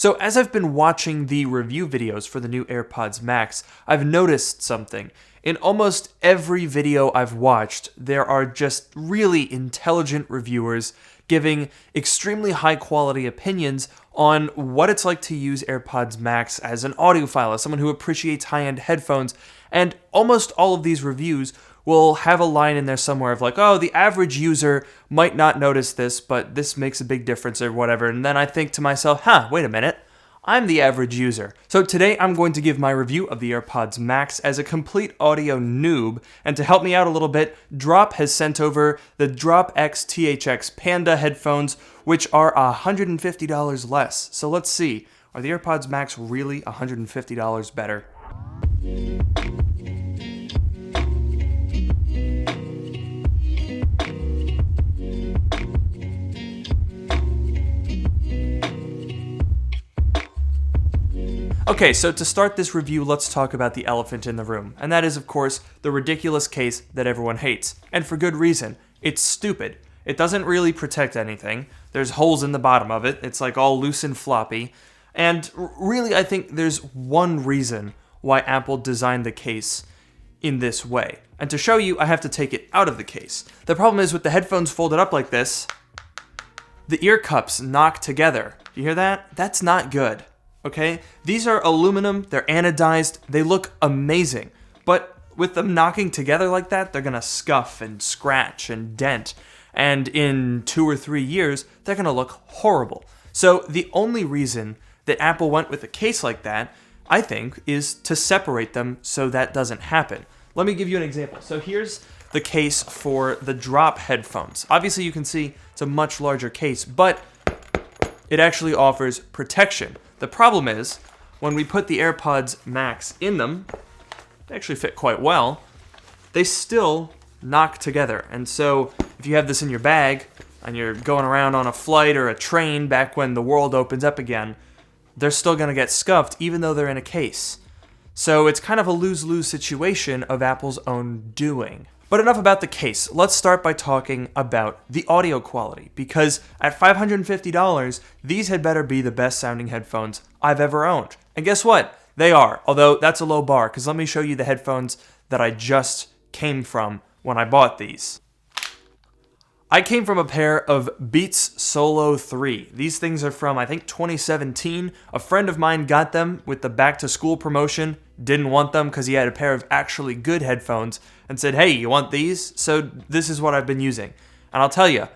So as I've been watching the review videos for the new AirPods Max, I've noticed something. In almost every video I've watched, there are just really intelligent reviewers giving extremely high quality opinions on what it's like to use AirPods Max as an audiophile, as someone who appreciates high-end headphones, and almost all of these reviews will have a line in there somewhere of like, oh, the average user might not notice this, but this makes a big difference or whatever. And then I think to myself, wait a minute, I'm the average user. So today I'm going to give my review of the AirPods Max as a complete audio noob, and to help me out a little bit, Drop has sent over the Drop X THX Panda headphones, which are $150 less. So let's see, are the AirPods Max really $150 better? Okay, so to start this review, let's talk about the elephant in the room, and that is, of course, the ridiculous case that everyone hates, and for good reason. It's stupid. It doesn't really protect anything. There's holes in the bottom of it. It's like all loose and floppy, and really I think there's one reason why Apple designed the case in this way. And to show you, I have to take it out of the case. The problem is with the headphones folded up like this, the ear cups knock together. You hear that? That's not good. Okay? These are aluminum, they're anodized, they look amazing. But with them knocking together like that, they're gonna scuff and scratch and dent. And in 2 or 3 years, they're gonna look horrible. So the only reason that Apple went with a case like that, I think, is to separate them so that doesn't happen. Let me give you an example. So here's the case for the Drop headphones. Obviously you can see it's a much larger case, but it actually offers protection. The problem is, when we put the AirPods Max in them, they actually fit quite well, they still knock together. And so if you have this in your bag and you're going around on a flight or a train back when the world opens up again, they're still going to get scuffed even though they're in a case. So it's kind of a lose-lose situation of Apple's own doing. But enough about the case. Let's start by talking about the audio quality, because at $550, these had better be the best sounding headphones I've ever owned. And guess what? They are, although that's a low bar, because let me show you the headphones that I just came from when I bought these. I came from a pair of Beats Solo 3. These things are from, I think, 2017. A friend of mine got them with the back to school promotion, didn't want them because he had a pair of actually good headphones, and said, hey, you want these? So this is what I've been using. And I'll tell you,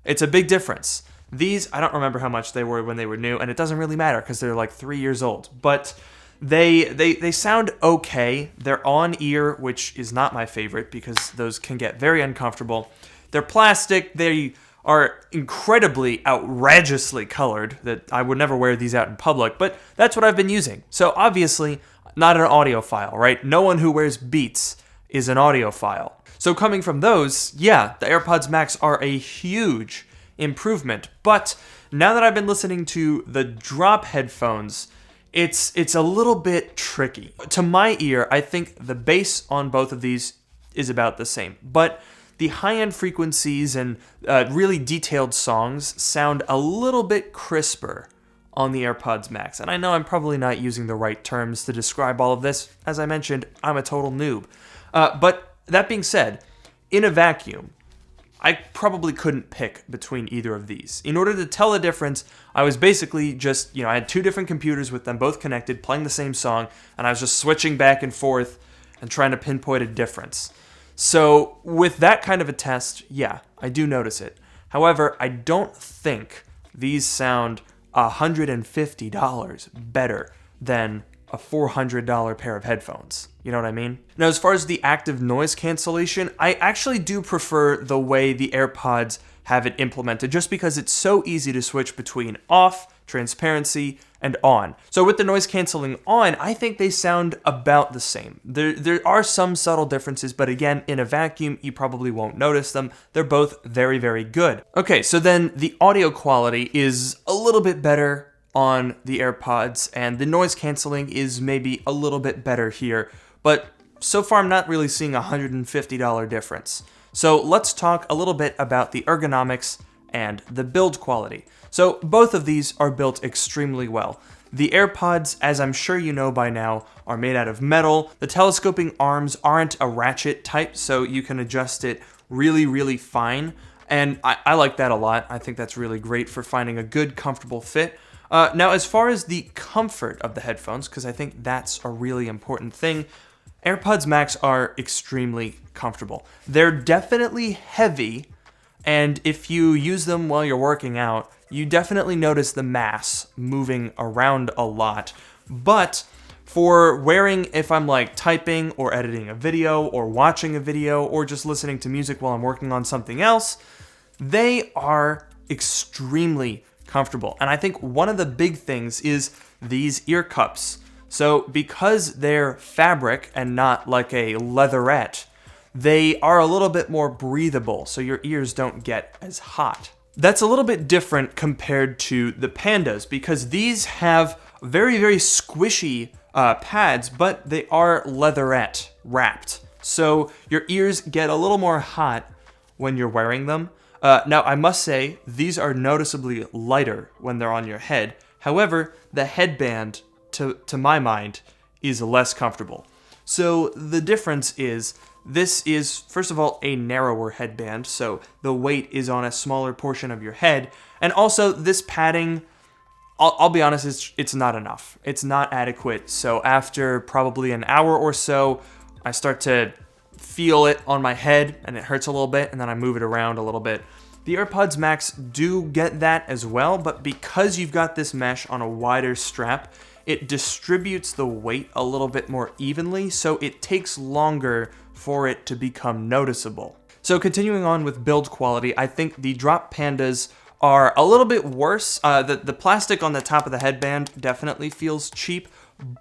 it's a big difference. These, I don't remember how much they were when they were new, and it doesn't really matter because they're like 3 years old. But they sound okay. They're on ear, which is not my favorite because those can get very uncomfortable. They're plastic. They are incredibly outrageously colored that I would never wear these out in public, but that's what I've been using. So obviously, not an audiophile, right? No one who wears Beats is an audiophile. So coming from those, yeah, the AirPods Max are a huge improvement. But now that I've been listening to the Drop headphones, it's a little bit tricky. To my ear, I think the bass on both of these is about the same, but the high-end frequencies and really detailed songs sound a little bit crisper on the AirPods Max. And I know I'm probably not using the right terms to describe all of this. As I mentioned, I'm a total noob. But that being said, in a vacuum, I probably couldn't pick between either of these. In order to tell the difference, I was basically just, I had 2 different computers with them both connected, playing the same song, and I was just switching back and forth and trying to pinpoint a difference. So with that kind of a test, yeah, I do notice it. However, I don't think these sound $150 better than a $400 pair of headphones. You know what I mean? Now, as far as the active noise cancellation, I actually do prefer the way the AirPods have it implemented, just because it's so easy to switch between off, transparency, and on. So with the noise canceling on, I think they sound about the same. There are some subtle differences, but again, in a vacuum, you probably won't notice them. They're both very, very good. Okay, so then the audio quality is a little bit better on the AirPods, and the noise canceling is maybe a little bit better here, but so far I'm not really seeing a $150 difference. So let's talk a little bit about the ergonomics and the build quality. So both of these are built extremely well. The AirPods, as I'm sure you know by now, are made out of metal. The telescoping arms aren't a ratchet type, so you can adjust it really, really fine. And I like that a lot. I think that's really great for finding a good, comfortable fit. Now, as far as the comfort of the headphones, because I think that's a really important thing, AirPods Max are extremely comfortable. They're definitely heavy, and if you use them while you're working out, you definitely notice the mass moving around a lot. But for wearing if I'm like typing or editing a video or watching a video or just listening to music while I'm working on something else, they are extremely comfortable. And I think one of the big things is these ear cups. So because they're fabric and not like a leatherette, they are a little bit more breathable, so your ears don't get as hot. That's a little bit different compared to the Pandas, because these have very, very squishy pads, but they are leatherette wrapped. So your ears get a little more hot when you're wearing them. Now, I must say, these are noticeably lighter when they're on your head. However, the headband, to my mind, is less comfortable. So the difference is, this is, first of all, a narrower headband, so the weight is on a smaller portion of your head. And also, this padding, I'll be honest, it's not enough. It's not adequate. So after probably an hour or so, I start to feel it on my head, and it hurts a little bit, and then I move it around a little bit. The AirPods Max do get that as well, but because you've got this mesh on a wider strap, it distributes the weight a little bit more evenly, so it takes longer for it to become noticeable. So continuing on with build quality, I think the Drop Pandas are a little bit worse. The plastic on the top of the headband definitely feels cheap,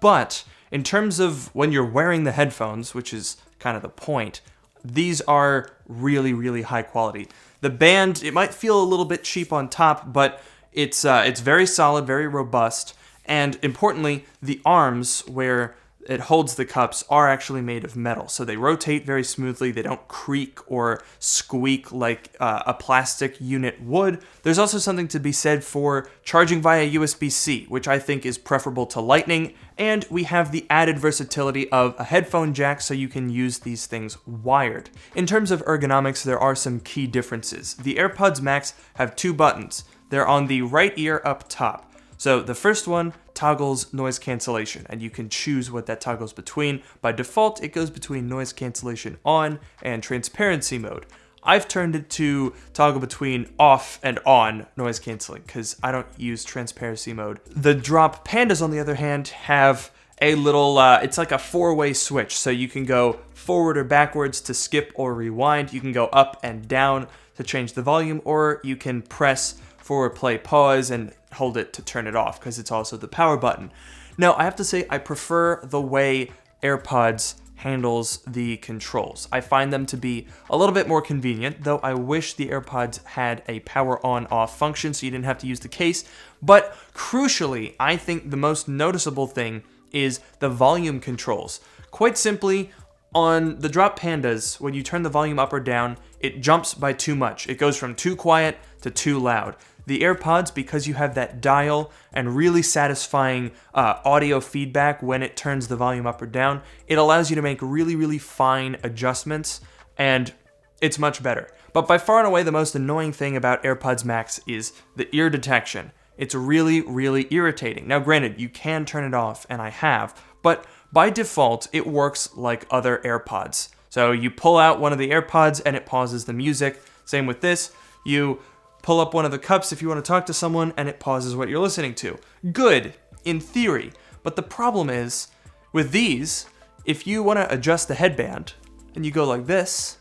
but in terms of when you're wearing the headphones, which is kind of the point, these are really, really high quality. The band, it might feel a little bit cheap on top, but it's very solid, very robust, and importantly, the arms where it holds the cups are actually made of metal, so they rotate very smoothly. They don't creak or squeak like a plastic unit would. There's also something to be said for charging via USB-C, which I think is preferable to Lightning, and we have the added versatility of a headphone jack, so you can use these things wired. In terms of ergonomics, there are some key differences. The AirPods Max have 2 buttons. They're on the right ear up top. So the first one toggles noise cancellation, and you can choose what that toggles between. By default, it goes between noise cancellation on and transparency mode. I've turned it to toggle between off and on noise canceling because I don't use transparency mode. The Drop Pandas, on the other hand, have a little, it's like a 4-way switch. So you can go forward or backwards to skip or rewind. You can go up and down to change the volume, or you can press forward, play, pause, and hold it to turn it off because it's also the power button. Now, I have to say I prefer the way AirPods handles the controls. I find them to be a little bit more convenient, though I wish the AirPods had a power on-off function so you didn't have to use the case. But crucially, I think the most noticeable thing is the volume controls. Quite simply, on the Drop Pandas, when you turn the volume up or down, it jumps by too much. It goes from too quiet to too loud. The AirPods, because you have that dial and really satisfying audio feedback when it turns the volume up or down, it allows you to make really, really fine adjustments, and it's much better. But by far and away, the most annoying thing about AirPods Max is the ear detection. It's really, really irritating. Now, granted, you can turn it off, and I have, but by default, it works like other AirPods. So you pull out one of the AirPods, and it pauses the music. Same with this. You pull up one of the cups if you want to talk to someone, and it pauses what you're listening to. Good, in theory. But the problem is, with these, if you want to adjust the headband, and you go like this,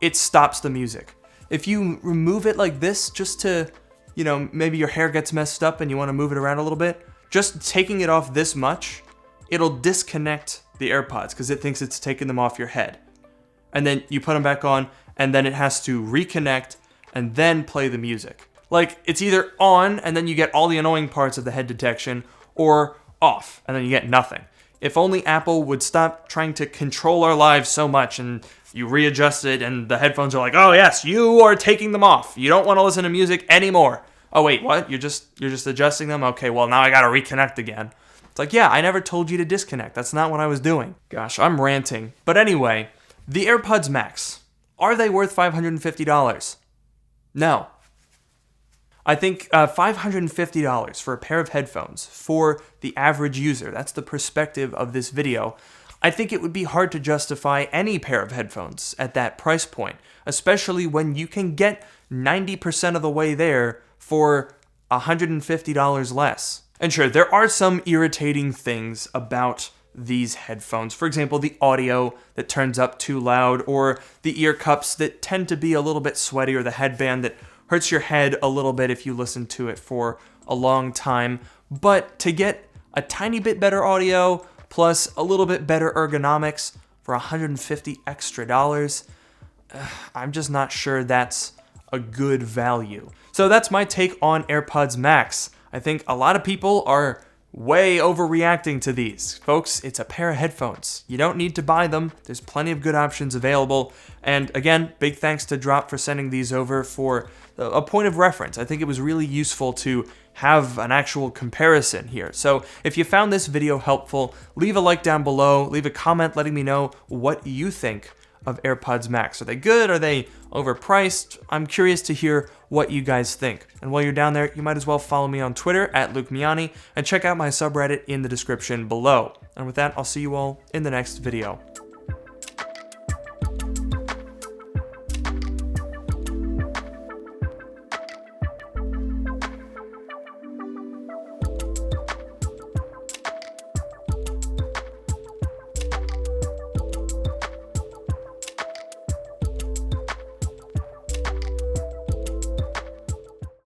it stops the music. If you remove it like this, just to, maybe your hair gets messed up and you want to move it around a little bit, just taking it off this much, it'll disconnect the AirPods because it thinks it's taking them off your head. And then you put them back on, and then it has to reconnect and then play the music. Like, it's either on, and then you get all the annoying parts of the head detection, or off, and then you get nothing. If only Apple would stop trying to control our lives so much, and you readjust it, and the headphones are like, oh yes, you are taking them off. You don't want to listen to music anymore. Oh wait, what? You're just adjusting them? Okay, well now I gotta reconnect again. It's like, yeah, I never told you to disconnect. That's not what I was doing. Gosh, I'm ranting. But anyway, the AirPods Max, are they worth $550? No. I think $550 for a pair of headphones for the average user, that's the perspective of this video. I think it would be hard to justify any pair of headphones at that price point, especially when you can get 90% of the way there for $150 less. And sure, there are some irritating things about these headphones. For example, the audio that turns up too loud, or the ear cups that tend to be a little bit sweaty, or the headband that hurts your head a little bit if you listen to it for a long time. But to get a tiny bit better audio, plus a little bit better ergonomics for $150 extra, I'm just not sure that's a good value. So that's my take on AirPods Max. I think a lot of people are way overreacting to these. Folks, it's a pair of headphones. You don't need to buy them. There's plenty of good options available. And again, big thanks to Drop for sending these over for a point of reference. I think it was really useful to have an actual comparison here. So if you found this video helpful, leave a like down below, leave a comment letting me know what you think of AirPods Max. Are they good? Are they overpriced? I'm curious to hear what you guys think. And while you're down there, you might as well follow me on Twitter at Luke Miani and check out my subreddit in the description below. And with that, I'll see you all in the next video.